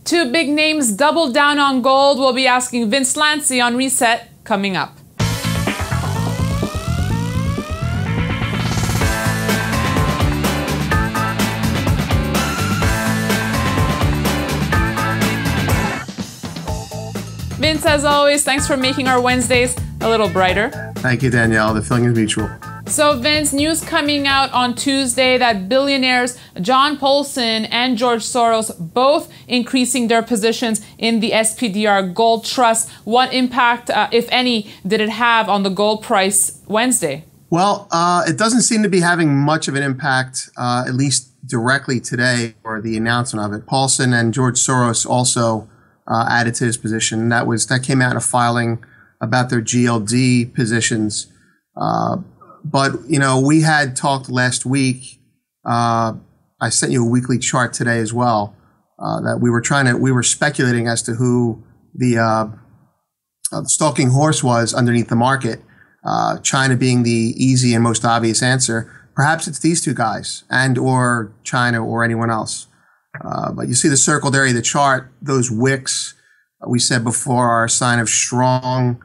Two big names double down on gold. We'll be asking Vince-Lanci on Reset coming up. Vince, as always, thanks for making our Wednesdays a little brighter. Thank you, Danielle. The feeling is mutual. So, Vince, news coming out on Tuesday that billionaires John Paulson and George Soros both increasing their positions in the SPDR Gold Trust. What impact, if any, did it have on the gold price Wednesday? Well, it doesn't seem to be having much of an impact, at least directly today, or the announcement of it. Paulson and George Soros also added to his position. That came out in a filing about their GLD positions. But, you know, we had talked last week, I sent you a weekly chart today as well, that we were speculating as to who the stalking horse was underneath the market, China being the easy and most obvious answer. Perhaps it's these two guys and or China or anyone else. But you see the circled area of the chart, those wicks we said before are a sign of strong,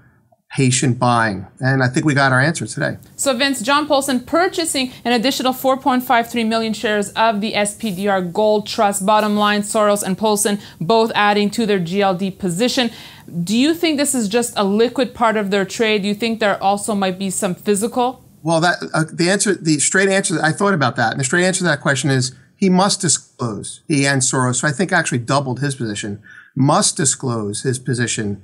patient buying. And I think we got our answer today. So, Vince, John Paulson purchasing an additional 4.53 million shares of the SPDR Gold Trust. Bottom line, Soros and Paulson both adding to their GLD position. Do you think this is just a liquid part of their trade? Do you think there also might be some physical? Well, the straight answer, I thought about that. And the straight answer to that question is he must disclose, he and Soros, so I think actually doubled his position, must disclose his position.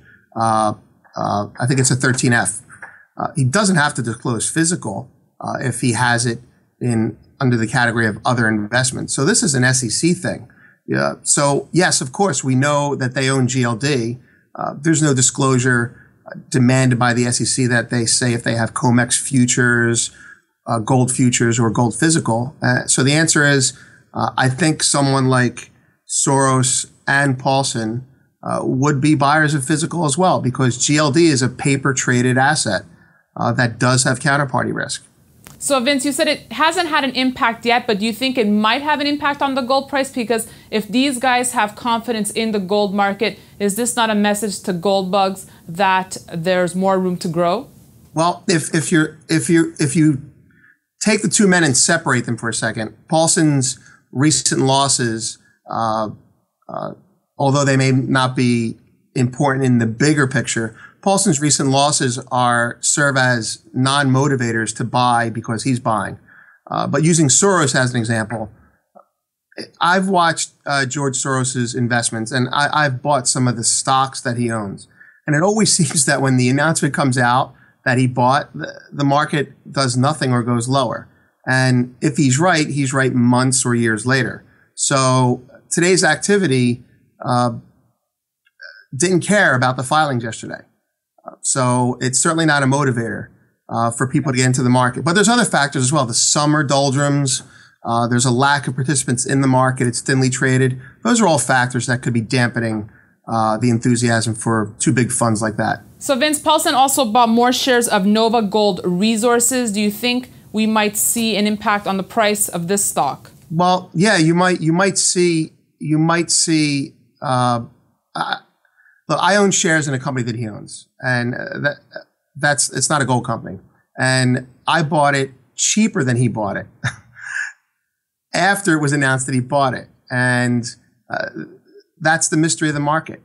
I think it's a 13F. He doesn't have to disclose physical if he has it under the category of other investments. So this is an SEC thing. Yeah. So yes, of course, we know that they own GLD. There's no disclosure demanded by the SEC that they say if they have COMEX futures, gold futures, or gold physical. So the answer is, I think someone like Soros and Paulson would be buyers of physical as well, because GLD is a paper traded asset that does have counterparty risk. So, Vince, you said it hasn't had an impact yet, but do you think it might have an impact on the gold price? Because if these guys have confidence in the gold market, is this not a message to gold bugs that there's more room to grow? Well, if you take the two men and separate them for a second, Paulson's recent losses, although they may not be important in the bigger picture, Paulson's recent losses serve as non-motivators to buy because he's buying. But using Soros as an example, I've watched George Soros's investments, and I've bought some of the stocks that he owns. And it always seems that when the announcement comes out that he bought, the market does nothing or goes lower. And if he's right months or years later. So today's activity didn't care about the filings yesterday. So it's certainly not a motivator for people to get into the market. But there's other factors as well. The summer doldrums, there's a lack of participants in the market. It's thinly traded. Those are all factors that could be dampening the enthusiasm for two big funds like that. So Vince, Paulson also bought more shares of Nova Gold Resources. Do you think we might see an impact on the price of this stock? Well, yeah, you might see. Look, I own shares in a company that he owns, and it's not a gold company. And I bought it cheaper than he bought it after it was announced that he bought it. And that's the mystery of the market.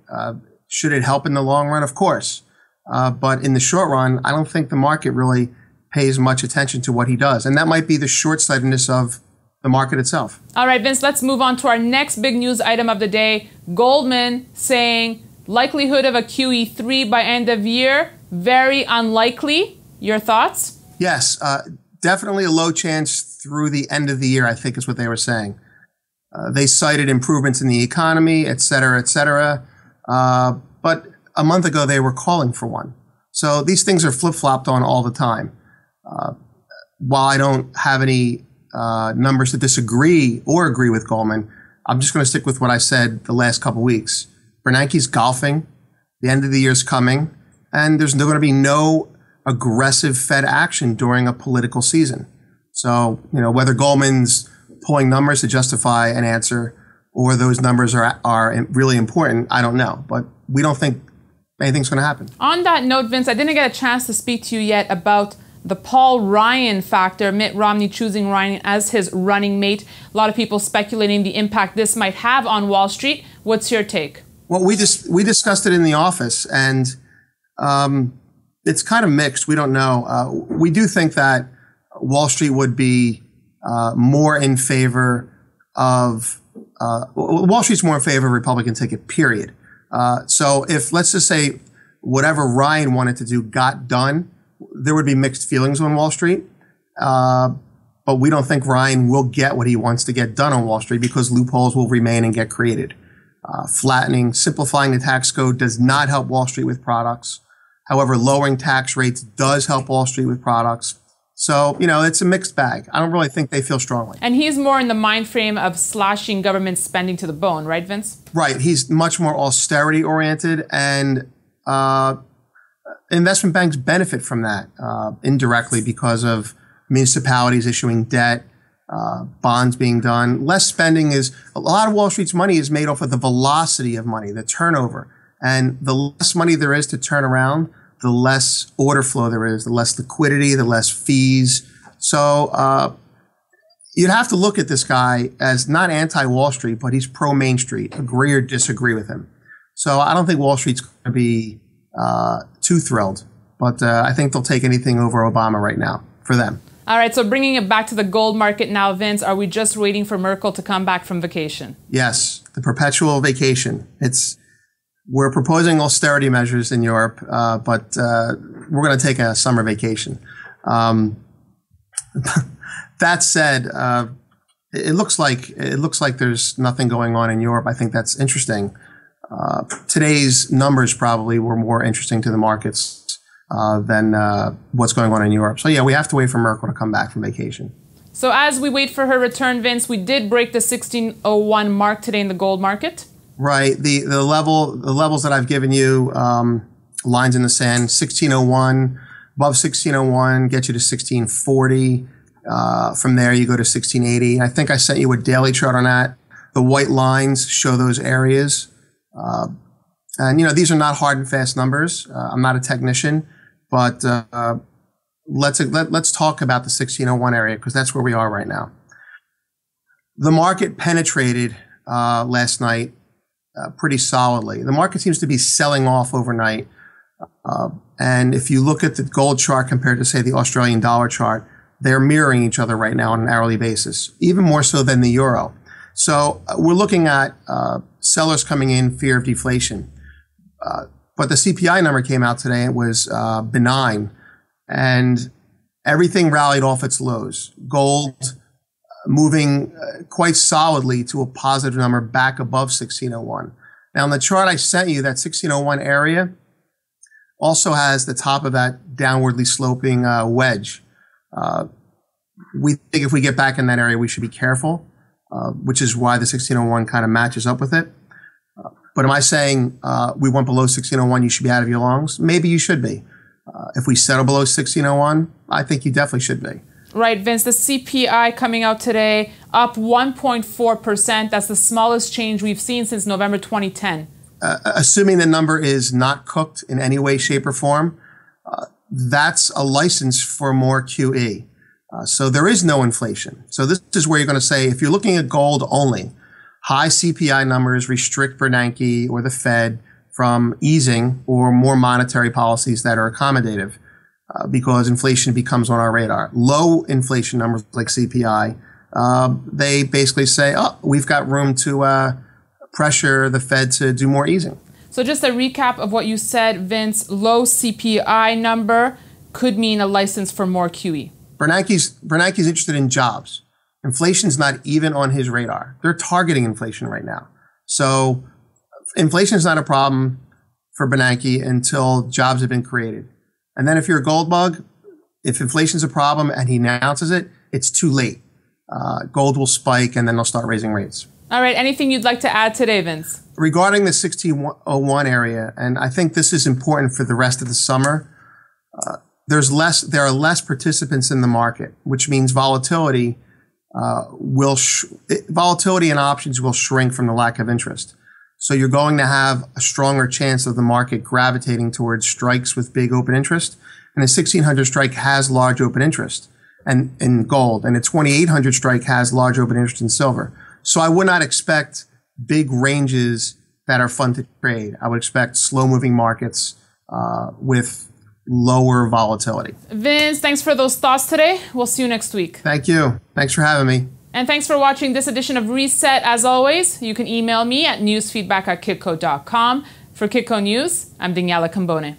Should it help in the long run? Of course. But in the short run, I don't think the market really pays much attention to what he does. And that might be the short-sightedness of the market itself. All right, Vince, let's move on to our next big news item of the day. Goldman saying likelihood of a QE3 by end of year, very unlikely. Your thoughts? Yes, definitely a low chance through the end of the year, I think is what they were saying. They cited improvements in the economy, et cetera, et cetera. But a month ago, they were calling for one. So these things are flip-flopped on all the time. While I don't have any numbers to disagree or agree with Goldman, I'm just going to stick with what I said the last couple weeks. Bernanke's golfing. The end of the year is coming, and there's going to be no aggressive Fed action during a political season. So, you know, whether Goldman's pulling numbers to justify an answer or those numbers are really important, I don't know. But we don't think anything's going to happen. On that note, Vince, I didn't get a chance to speak to you yet about the Paul Ryan factor, Mitt Romney choosing Ryan as his running mate. A lot of people speculating the impact this might have on Wall Street. What's your take? Well, we discussed it in the office, and it's kind of mixed. We don't know. We do think that Wall Street would be more in favor of Wall Street's more in favor of a Republican ticket, period. So if, let's just say, whatever Ryan wanted to do got done, there would be mixed feelings on Wall Street. But we don't think Ryan will get what he wants to get done on Wall Street because loopholes will remain and get created. Simplifying the tax code does not help Wall Street with products. However, lowering tax rates does help Wall Street with products. So, it's a mixed bag. I don't really think they feel strongly. And he's more in the mind frame of slashing government spending to the bone, right, Vince? Right. He's much more austerity oriented, and investment banks benefit from that indirectly because of municipalities issuing debt, bonds being done. Less spending a lot of Wall Street's money is made off of the velocity of money, the turnover. And the less money there is to turn around, the less order flow there is, the less liquidity, the less fees. So you'd have to look at this guy as not anti-Wall Street, but he's pro-Main Street, agree or disagree with him. So I don't think Wall Street's going to be too thrilled, but I think they'll take anything over Obama right now for them. All right, so bringing it back to the gold market now, Vince, are we just waiting for Merkel to come back from vacation? Yes, the perpetual vacation. We're proposing austerity measures in Europe, but we're going to take a summer vacation. That said, it looks like there's nothing going on in Europe. I think that's interesting. Today's numbers probably were more interesting to the markets than what's going on in Europe. So yeah, we have to wait for Merkel to come back from vacation. So as we wait for her return, Vince, we did break the 1601 mark today in the gold market. Right. The levels that I've given you, lines in the sand, 1601, above 1601, get you to 1640. From there, you go to 1680. I think I sent you a daily chart on that. The white lines show those areas. And, these are not hard and fast numbers. I'm not a technician, but let's talk about the 1601 area because that's where we are right now. The market penetrated last night pretty solidly. The market seems to be selling off overnight. And if you look at the gold chart compared to, say, the Australian dollar chart, they're mirroring each other right now on an hourly basis, even more so than the euro. So we're looking at sellers coming in, fear of deflation. But the CPI number came out today. It was benign, and everything rallied off its lows. Gold moving quite solidly to a positive number back above 1601. Now, in the chart I sent you, that 1601 area also has the top of that downwardly sloping wedge. We think if we get back in that area, we should be careful, which is why the 1601 kind of matches up with it. But am I saying we went below 1601, you should be out of your longs? Maybe you should be. If we settle below 1601, I think you definitely should be. Right, Vince, the CPI coming out today, up 1.4%. That's the smallest change we've seen since November 2010. Assuming the number is not cooked in any way, shape, or form, that's a license for more QE. So there is no inflation. So this is where you're going to say, if you're looking at gold only, high CPI numbers restrict Bernanke or the Fed from easing or more monetary policies that are accommodative because inflation becomes on our radar. Low inflation numbers like CPI, they basically say, oh, we've got room to pressure the Fed to do more easing. So just a recap of what you said, Vince, low CPI number could mean a license for more QE. Bernanke's interested in jobs. Inflation's not even on his radar. They're targeting inflation right now. So inflation is not a problem for Bernanke until jobs have been created. And then if you're a gold bug, if inflation's a problem and he announces it, it's too late. Gold will spike and then they'll start raising rates. All right. Anything you'd like to add today, Vince? Regarding the 1601 area, and I think this is important for the rest of the summer, there are less participants in the market, which means volatility volatility in options will shrink from the lack of interest. So you're going to have a stronger chance of the market gravitating towards strikes with big open interest. And the 1600 strike has large open interest and in gold, and the 2800 strike has large open interest in silver. So I would not expect big ranges that are fun to trade. I would expect slow moving markets with lower volatility. Vince, thanks for those thoughts today. We'll see you next week. Thank you. Thanks for having me. And thanks for watching this edition of Reset. As always, you can email me at newsfeedback@kitco.com. For Kitco News, I'm Daniela Cambone.